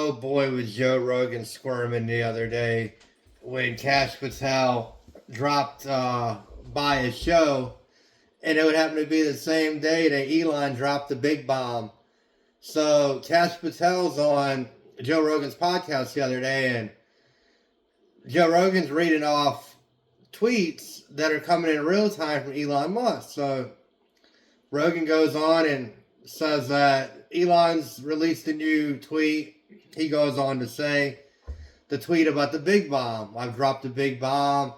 Oh boy, was Joe Rogan squirming the other day when Kash Patel dropped by his show, and it would happen to be the same day that Elon dropped the big bomb. So Kash Patel's on Joe Rogan's podcast the other day, and Joe Rogan's reading off tweets that are coming in real time from Elon Musk. So Rogan goes on and says that Elon's released a new tweet. He goes on to say the tweet about the big bomb. I've dropped the big bomb.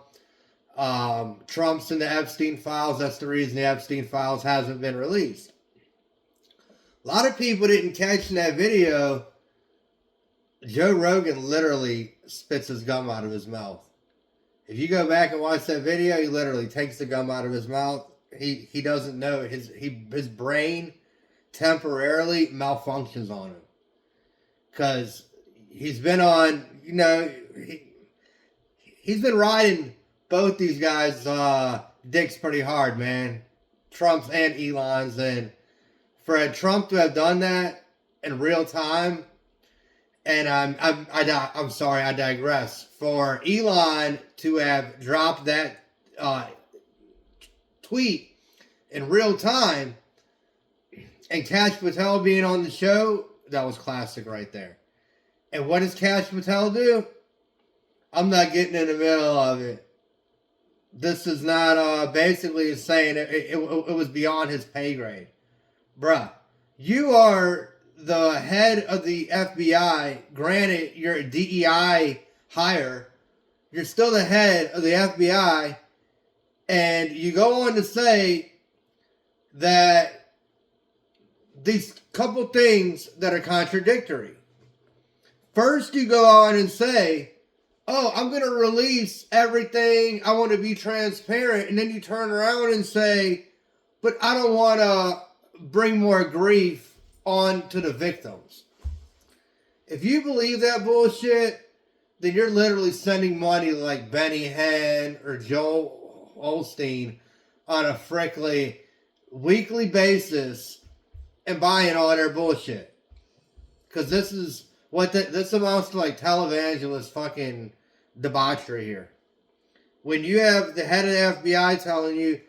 Trump's in the Epstein files. That's the reason the Epstein files hasn't been released. A lot of people didn't catch in that video. Joe Rogan literally spits his gum out of his mouth. If you go back and watch that video, he literally takes the gum out of his mouth. He doesn't know it. His brain temporarily malfunctions on him. Because he's been on, he's been riding both these guys' dicks pretty hard, man. Trump's and Elon's. And for Trump to have done that in real time, and I'm sorry, I digress. For Elon to have dropped that tweet in real time, and Kash Patel being on the show, that was classic right there. And what does Kash Patel do? I'm not getting in the middle of it. This is not basically saying it was beyond his pay grade. Bruh, you are the head of the FBI. Granted, you're a DEI hire. You're still the head of the FBI. And you go on to say that these couple things that are contradictory. First, you go on and say, oh, I'm going to release everything. I want to be transparent. And then you turn around and say, but I don't want to bring more grief on to the victims. If you believe that bullshit, then you're literally sending money like Benny Hinn or Joel Osteen on a frickly weekly basis and buying all their bullshit. Because this is what this amounts to, like televangelist fucking debauchery here. When you have the head of the FBI telling you,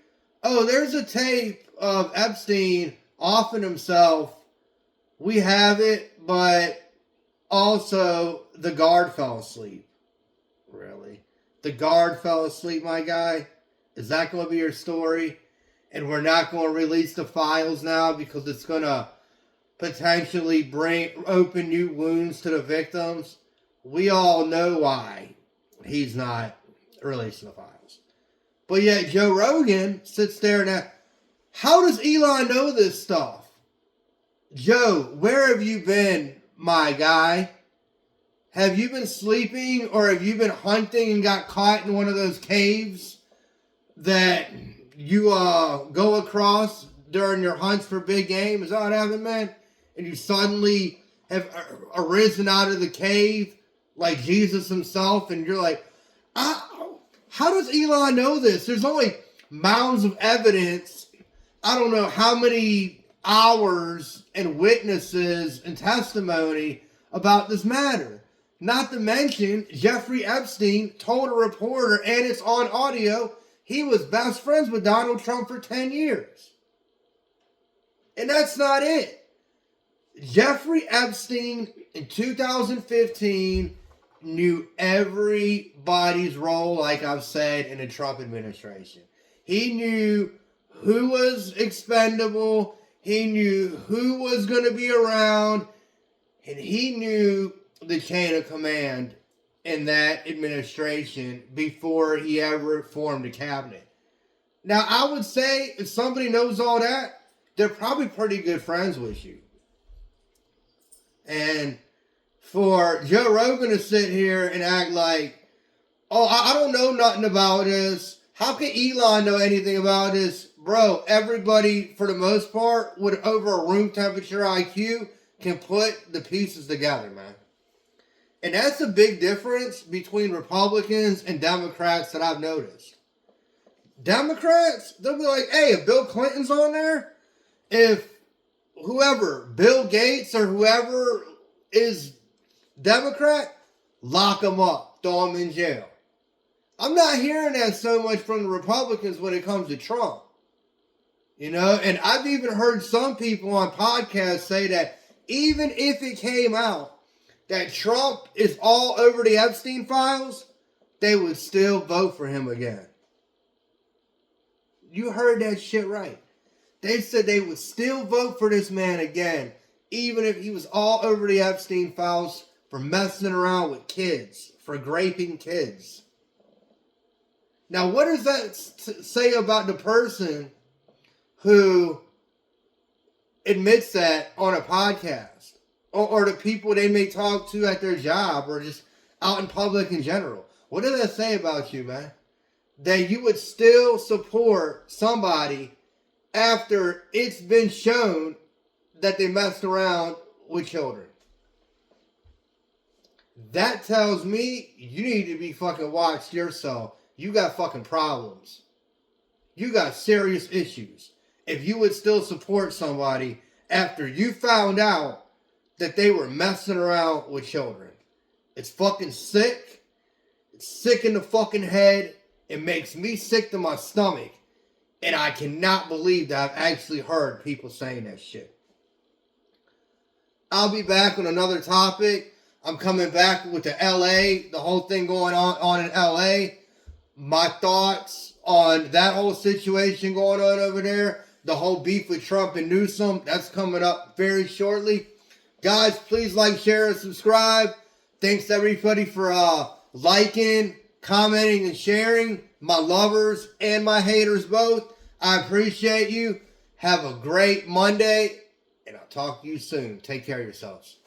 oh, there's a tape of Epstein offing himself. We have it, but also the guard fell asleep. Really? The guard fell asleep, my guy? Is that going to be your story? And we're not going to release the files now because it's going to potentially open new wounds to the victims? We all know why he's not releasing the files. But yet Joe Rogan sits there now. How does Elon know this stuff? Joe, where have you been, my guy? Have you been sleeping or have you been hunting and got caught in one of those caves that you go across during your hunts for big game? Is that what happened, man? And you suddenly have arisen out of the cave like Jesus himself, and you're like, how does Elon know this? There's only mounds of evidence. I don't know how many hours and witnesses and testimony about this matter. Not to mention, Jeffrey Epstein told a reporter, and it's on audio, he was best friends with Donald Trump for 10 years. And that's not it. Jeffrey Epstein in 2015 knew everybody's role, like I've said, in the Trump administration. He knew who was expendable. He knew who was going to be around. And he knew the chain of command in that administration before he ever formed a cabinet. Now, I would say if somebody knows all that, they're probably pretty good friends with you. And for Joe Rogan to sit here and act like, oh, I don't know nothing about this. How can Elon know anything about this? Bro, everybody, for the most part, with over a room temperature IQ, can put the pieces together, man. And that's a big difference between Republicans and Democrats that I've noticed. Democrats, they'll be like, hey, if Bill Clinton's on there, if whoever, Bill Gates or whoever is Democrat, lock them up, throw them in jail. I'm not hearing that so much from the Republicans when it comes to Trump. You know, and I've even heard some people on podcasts say that even if it came out that Trump is all over the Epstein files, they would still vote for him again. You heard that shit right. They said they would still vote for this man again, even if he was all over the Epstein files for messing around with kids, for raping kids. Now, what does that say about the person who admits that on a podcast? Or the people they may talk to at their job or just out in public in general? What does that say about you, man? That you would still support somebody after it's been shown that they messed around with children. That tells me you need to be fucking watched yourself. You got fucking problems. You got serious issues. If you would still support somebody after you found out that they were messing around with children. It's fucking sick. It's sick in the fucking head. It makes me sick to my stomach. And I cannot believe that I've actually heard people saying that shit. I'll be back on another topic. I'm coming back with the LA, the whole thing going on in LA. My thoughts on that whole situation going on over there. The whole beef with Trump and Newsom. That's coming up very shortly. Guys, please like, share, and subscribe. Thanks to everybody for liking, commenting, and sharing. My lovers and my haters both. I appreciate you. Have a great Monday. And I'll talk to you soon. Take care of yourselves.